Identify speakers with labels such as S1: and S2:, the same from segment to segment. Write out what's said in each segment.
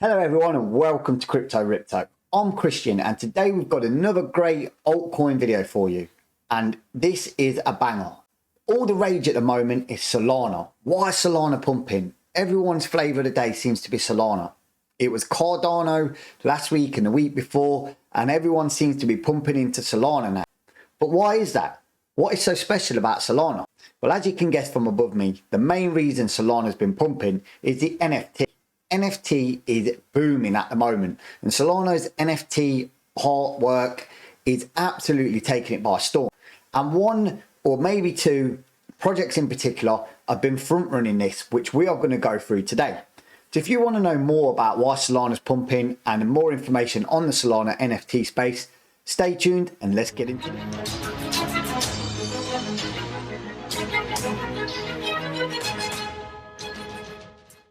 S1: Hello everyone and welcome to Crypto Ripto. I'm Christian and today we've got another great altcoin video for you. And this is a banger. All the rage at the moment is Solana. Why is Solana pumping? Everyone's flavour of the day seems to be Solana. It was Cardano last week and the week before and everyone seems to be pumping into Solana now. But why is that? What is so special about Solana? Well, as you can guess from above me, the main reason Solana's been pumping is the NFT. NFT is booming at the moment and Solana's NFT artwork is absolutely taking it by storm. And one or maybe two projects in particular have been front running this, which we are going to go through today. So if you want to know more about why Solana's pumping and more information on the Solana NFT space, stay tuned and let's get into it.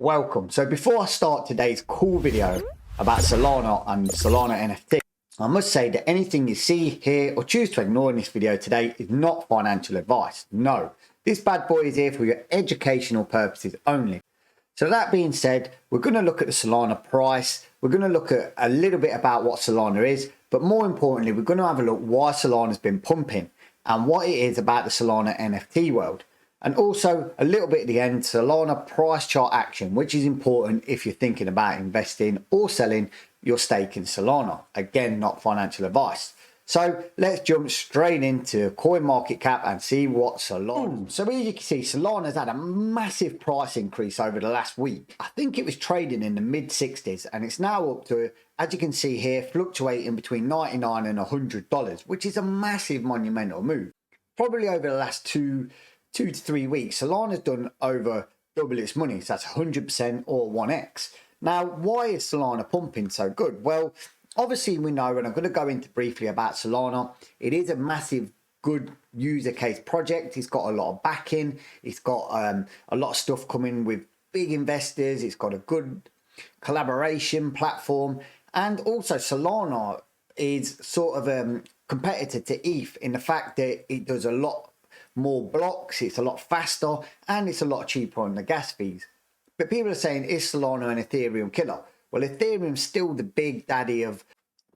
S1: Welcome. So before I start today's cool video about Solana and Solana NFT, I must say that anything you see, hear or choose to ignore in this video today is not financial advice. No, this bad boy is here for your educational purposes only. So that being said, we're going to look at the Solana price. We're going to look at a little bit about what Solana is, but more importantly, we're going to have a look why Solana's been pumping and what it is about the Solana NFT world. And also a little bit at the end, Solana price chart action, which is important if you're thinking about investing or selling your stake in Solana. Again, not financial advice. So let's jump straight into coin market cap and see what Solana. So as you can see, Solana's had a massive price increase over the last week. I think it was trading in the mid 60s and it's now up to, as you can see here, fluctuating between $99 and $100, which is a massive monumental move. Probably over the last two to 3 weeks, Solana's done over double its money. So that's 100% or 1x. Now, why is Solana pumping so good? Well, obviously we know, and I'm going to go into briefly about Solana. It is a massive, good user case project. It's got a lot of backing. It's got a lot of stuff coming with big investors. It's got a good collaboration platform. And also Solana is sort of a competitor to ETH in the fact that it does a lot more blocks, it's a lot faster, and it's a lot cheaper on the gas fees. But people are saying, is Solana an Ethereum killer? Well, Ethereum's still the big daddy of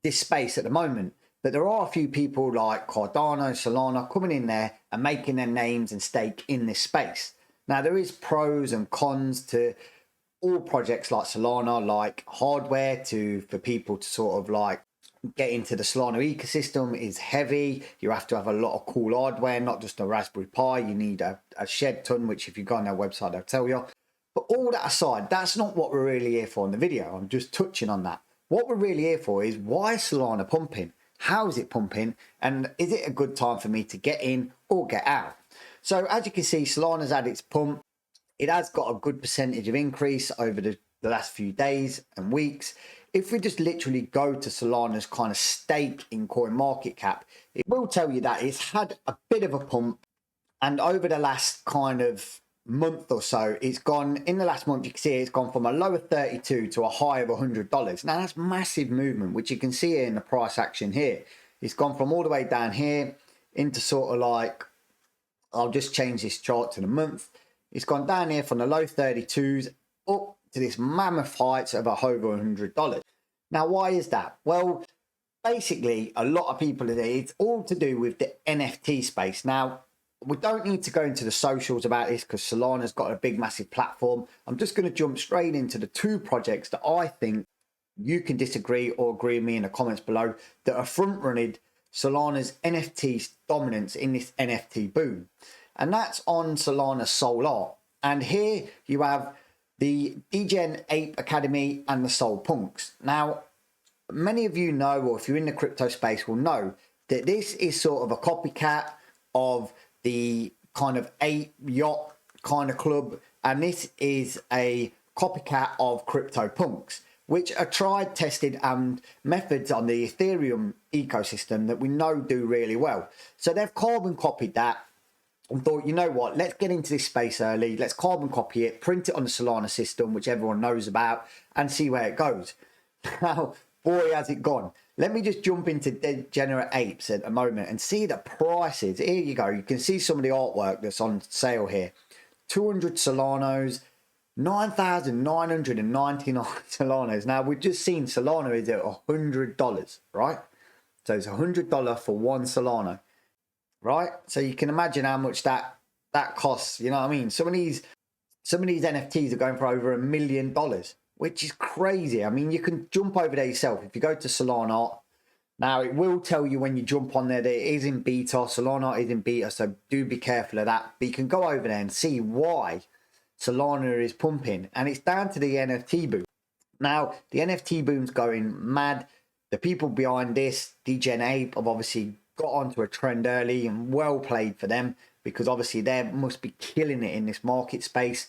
S1: this space at the moment, but there are a few people like Cardano, Solana coming in there and making their names and stake in this space. Now, there is pros and cons to all projects like Solana, like hardware for people to sort of like get into the Solana ecosystem is heavy. You have to have a lot of cool hardware, not just a Raspberry Pi. You need a shed ton, which if you go on their website, they'll tell you. But all that aside, that's not what we're really here for in the video. I'm just touching on that. What we're really here for is why is Solana pumping? How is it pumping? And is it a good time for me to get in or get out? So as you can see, Solana's had its pump. It has got a good percentage of increase over the last few days and weeks. If we just literally go to Solana's kind of stake in coin market cap, it will tell you that it's had a bit of a pump. And over the last kind of month or so, it's gone, in the last month, you can see it's gone from a low of 32 to a high of $100. Now that's massive movement, which you can see in the price action here. It's gone from all the way down here into sort of like, I'll just change this chart to the month. It's gone down here from the low 32s up to this mammoth heights of over $100. Now, why is that? Well, basically, a lot of people, it's all to do with the NFT space. Now, we don't need to go into the socials about this because Solana's got a big, massive platform. I'm just going to jump straight into the two projects that I think you can disagree or agree with me in the comments below that are front-running Solana's NFT dominance in this NFT boom. And that's on Solana Solar. And here you have the DGen Ape Academy and the Soul Punks. Now, many of you know, or if you're in the crypto space will know, that this is sort of a copycat of the kind of ape yacht kind of club. And this is a copycat of Crypto Punks, which are tried, tested and methods on the Ethereum ecosystem that we know do really well. So they've carbon copied that and thought, you know what, let's get into this space early. Let's carbon copy it, print it on the Solana system, which everyone knows about, and see where it goes. Now, boy, has it gone. Let me just jump into Degenerate Apes at a moment and see the prices. Here you go. You can see some of the artwork that's on sale here. 200 Solanos, 9,999 Solanas. Now, we've just seen Solana is at $100, right? So it's $100 for one Solana, right? So you can imagine how much that costs. You know what I mean? Some of these NFTs are going for over $1 million, which is crazy. I mean, you can jump over there yourself. If you go to Solana, now it will tell you when you jump on there that it is in beta. Solana is in beta, so do be careful of that. But you can go over there and see why Solana is pumping, and it's down to the NFT boom. Now, the NFT boom's going mad. The people behind this, DJ and Ape, have obviously got onto a trend early, and well played for them, because obviously they must be killing it in this market space.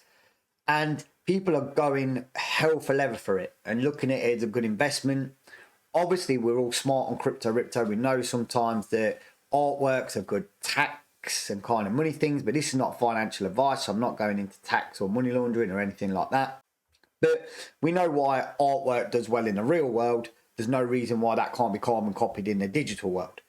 S1: And people are going hell for leather for it and looking at it as a good investment. Obviously, we're all smart on Ripto. We know sometimes that artworks are good tax and kind of money things, but this is not financial advice, so I'm not going into tax or money laundering or anything like that. But we know why artwork does well in the real world. There's no reason why that can't be carbon copied in the digital world.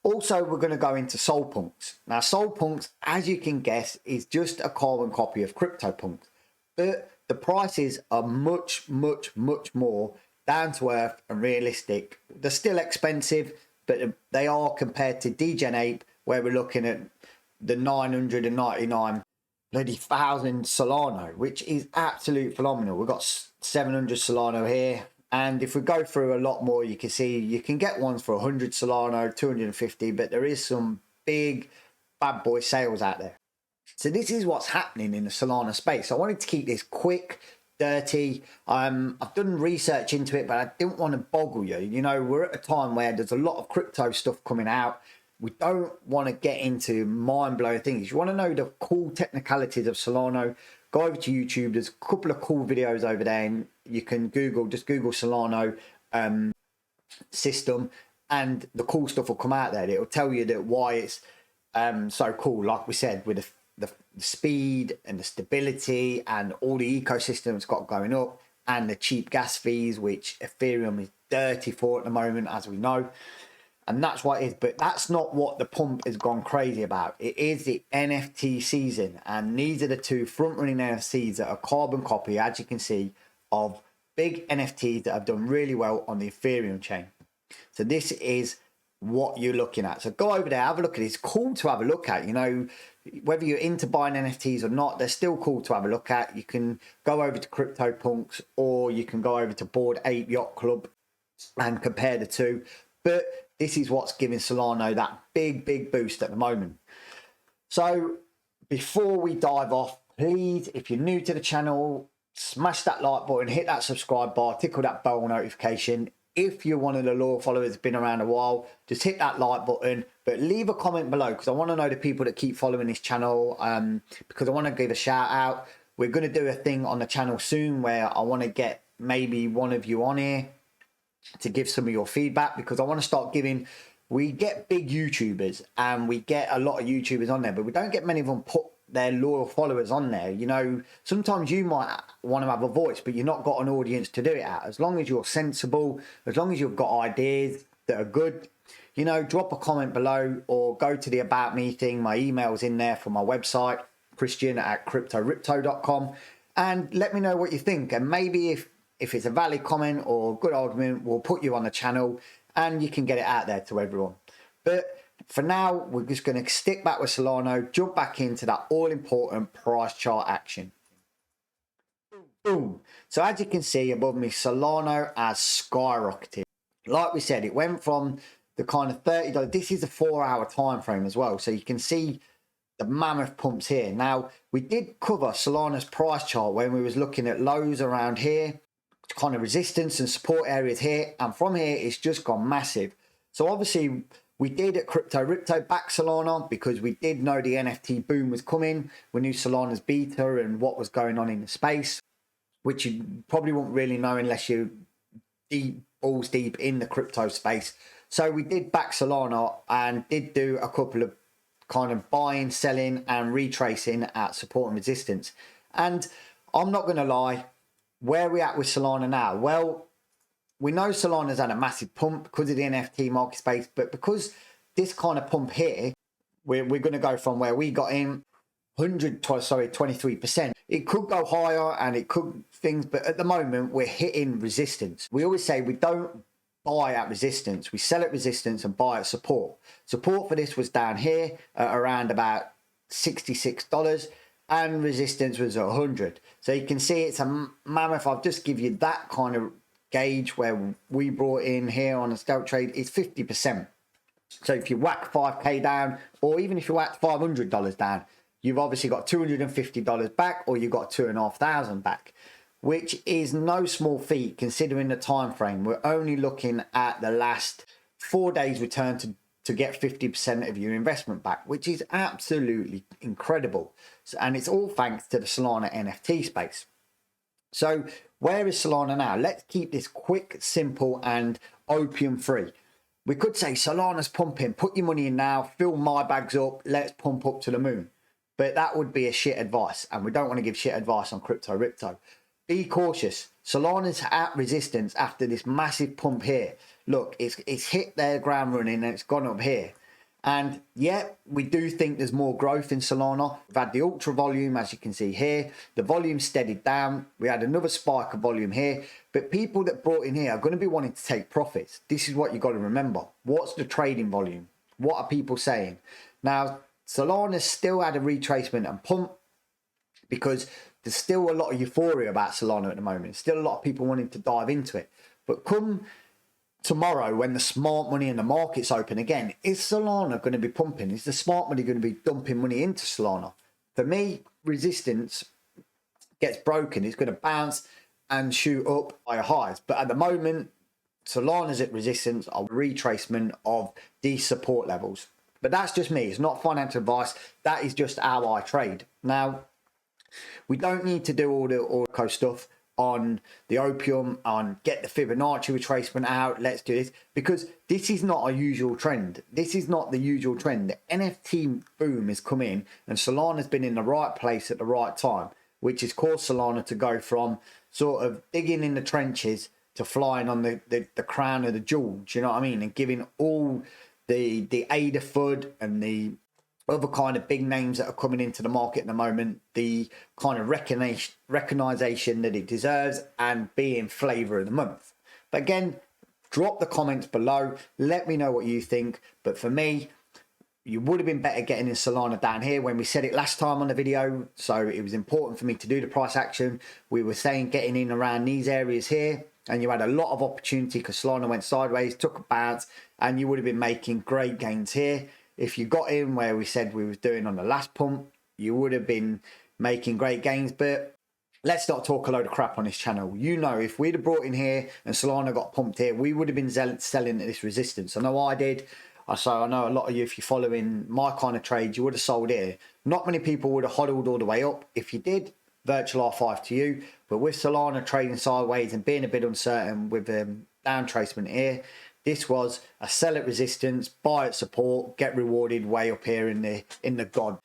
S1: Also, we're going to go into SolPunks. Now, SolPunks, as you can guess, is just a carbon copy of CryptoPunks. But the prices are much, much, much more down to earth and realistic. They're still expensive, but they are compared to DJ Ape, where we're looking at the 999 bloody thousand Solana, which is absolute phenomenal. We've got 700 Solana here. And if we go through a lot more, you can see you can get ones for 100 Solana, 250, but there is some big bad boy sales out there. So this is what's happening in the Solana space. I wanted to keep this quick, dirty. I've done research into it, but I didn't want to boggle you. You know, we're at a time where there's a lot of crypto stuff coming out. We don't want to get into mind-blowing things. You want to know the cool technicalities of Solana, go over to YouTube. There's a couple of cool videos over there, and you can just Google Solana system, and the cool stuff will come out there. It'll tell you that why it's so cool, like we said, with the speed and the stability and all the ecosystem it's got going up, and the cheap gas fees, which Ethereum is dirty for at the moment, as we know. And that's what it is. But that's not what the pump has gone crazy about. It is the NFT season. And these are the two front-running NFTs that are carbon copy, as you can see, of big NFTs that have done really well on the Ethereum chain. So this is what you're looking at. So go over there, have a look at it. It's cool to have a look at. You know, whether you're into buying NFTs or not, they're still cool to have a look at. You can go over to CryptoPunks, or you can go over to Bored Ape Yacht Club and compare the two. But this is what's giving Solana that big boost at the moment. So before we dive off, please, if you're new to the channel, smash that like button, hit that subscribe bar, tickle that bell notification. If you're one of the loyal followers that's been around a while, just hit that like button, but leave a comment below, because I want to know the people that keep following this channel, because I want to give a shout out. We're going to do a thing on the channel soon where I want to get maybe one of you on here to give some of your feedback, because I want to start giving. We get big YouTubers and we get a lot of YouTubers on there, but we don't get many of them put their loyal followers on there. You know, sometimes you might want to have a voice, but you've not got an audience to do it at. As long as you're sensible, as long as you've got ideas that are good, you know, drop a comment below or go to the About Me thing. My email's in there for my website, christian@cryptoripto.com, and let me know what you think. And maybe if it's a valid comment or good argument, we'll put you on the channel and you can get it out there to everyone. But for now, we're just going to stick back with Solana, jump back into that all-important price chart action. Boom. So as you can see above me, Solana has skyrocketed. Like we said, it went from the kind of $30. This is a 4-hour time frame as well. So you can see the mammoth pumps here. Now, we did cover Solana's price chart when we was looking at lows around here, kind of resistance and support areas here. And from here, it's just gone massive. So obviously, we did at Ripto back Solana because we did know the NFT boom was coming. We knew Solana's beta and what was going on in the space, which you probably won't really know unless you're balls deep in the crypto space. So we did back Solana and did do a couple of kind of buying, selling and retracing at support and resistance. And I'm not going to lie, where are we at with Solana now? Well, we know Solana's had a massive pump because of the NFT market space, but because this kind of pump here, we're going to go from where we got in, 23%. It could go higher and it could things, but at the moment we're hitting resistance. We always say we don't buy at resistance, we sell at resistance and buy at support. Support for this was down here at around about $66 and resistance was at 100. So you can see it's a mammoth. I'll just give you that kind of gauge where we brought in here on a scalp trade. It's 50%. So if you whack 5k down, or even if you whack $500 down, you've obviously got $250 back, or you've got $2,500 back, which is no small feat considering the time frame. We're only looking at the last 4 days return to get 50% of your investment back, which is absolutely incredible. And it's all thanks to the Solana NFT space. So where is Solana now? Let's keep this quick, simple, and opium free. We could say Solana's pumping, put your money in now, fill my bags up, let's pump up to the moon. But that would be a shit advice, and we don't want to give shit advice on crypto Ripto. Be cautious. Solana's at resistance after this massive pump here. Look, it's hit their ground running and it's gone up here. And yeah, we do think there's more growth in Solana. We've had the ultra volume, as you can see here. The volume steadied down. We had another spike of volume here. But people that brought in here are going to be wanting to take profits. This is what you've got to remember. What's the trading volume? What are people saying? Now, Solana still had a retracement and pump because there's still a lot of euphoria about Solana at the moment. Still a lot of people wanting to dive into it. But come tomorrow, when the smart money and the market's open again, is Solana going to be pumping? Is the smart money going to be dumping money into Solana? For me, resistance gets broken. It's going to bounce and shoot up higher highs. But at the moment, Solana's at resistance, a retracement of these support levels. But that's just me. It's not financial advice. That is just how I trade. Now, we don't need to do all the Orco stuff on the opium, on get the Fibonacci retracement out, let's do this, because this is not a usual trend. This is not the usual trend. The NFT boom has come in and Solana's been in the right place at the right time, which has caused Solana to go from sort of digging in the trenches to flying on the crown of the jewel, do you know what I mean? And giving all the Ada FUD and the other kind of big names that are coming into the market at the moment, the kind of recognition that it deserves and being flavor of the month. But again, drop the comments below. Let me know what you think. But for me, you would have been better getting in Solana down here when we said it last time on the video. So it was important for me to do the price action. We were saying getting in around these areas here. And you had a lot of opportunity because Solana went sideways, took a bounce, and you would have been making great gains here. If you got in where we said we was doing on the last pump, you would have been making great gains. But let's not talk a load of crap on this channel. You know, if we'd have brought in here and Solana got pumped here, we would have been selling at this resistance. I know I did. So I know a lot of you, if you're following my kind of trade, you would have sold here. Not many people would have hodled all the way up. If you did, virtual R5 to you. But with Solana trading sideways and being a bit uncertain with down tracement here, this was a sell at resistance, buy at support, get rewarded way up here in the God.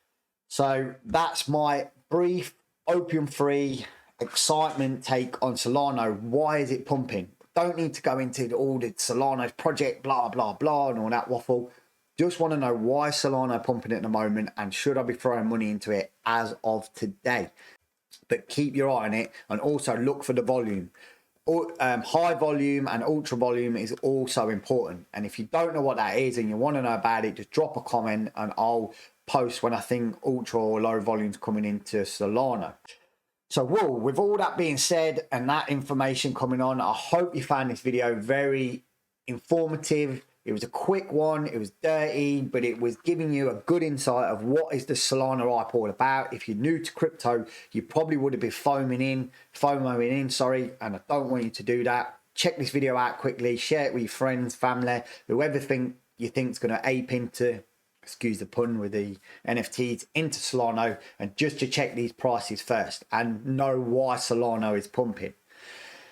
S1: So that's my brief, opium-free, excitement take on Solana. Why is it pumping? Don't need to go into all the Solana's project, blah, blah, blah, and all that waffle. Just want to know why Solana pumping at the moment and should I be throwing money into it as of today? But keep your eye on it and also look for the volume. High volume and ultra volume is also important. And if you don't know what that is and you want to know about it, just drop a comment and I'll post when I think ultra or low volume's coming into Solana. So, with all that being said and that information coming on, I hope you found this video very informative. It was a quick one, it was dirty, but it was giving you a good insight of what is the Solana hype all about. If you're new to crypto, you probably would have been FOMOing in, and I don't want you to do that. Check this video out quickly, share it with your friends, family, whoever you think is going to ape into, excuse the pun with the NFTs, into Solana, and just to check these prices first and know why Solana is pumping.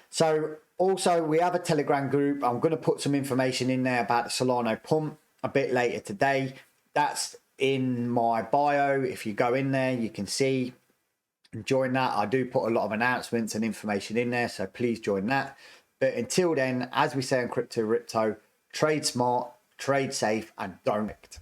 S1: So, also, we have a Telegram group. I'm going to put some information in there about the Solana pump a bit later today. That's in my bio. If you go in there, you can see and join that. I do put a lot of announcements and information in there, so please join that. But until then, as we say on Crypto Ripto, trade smart, trade safe, and don't.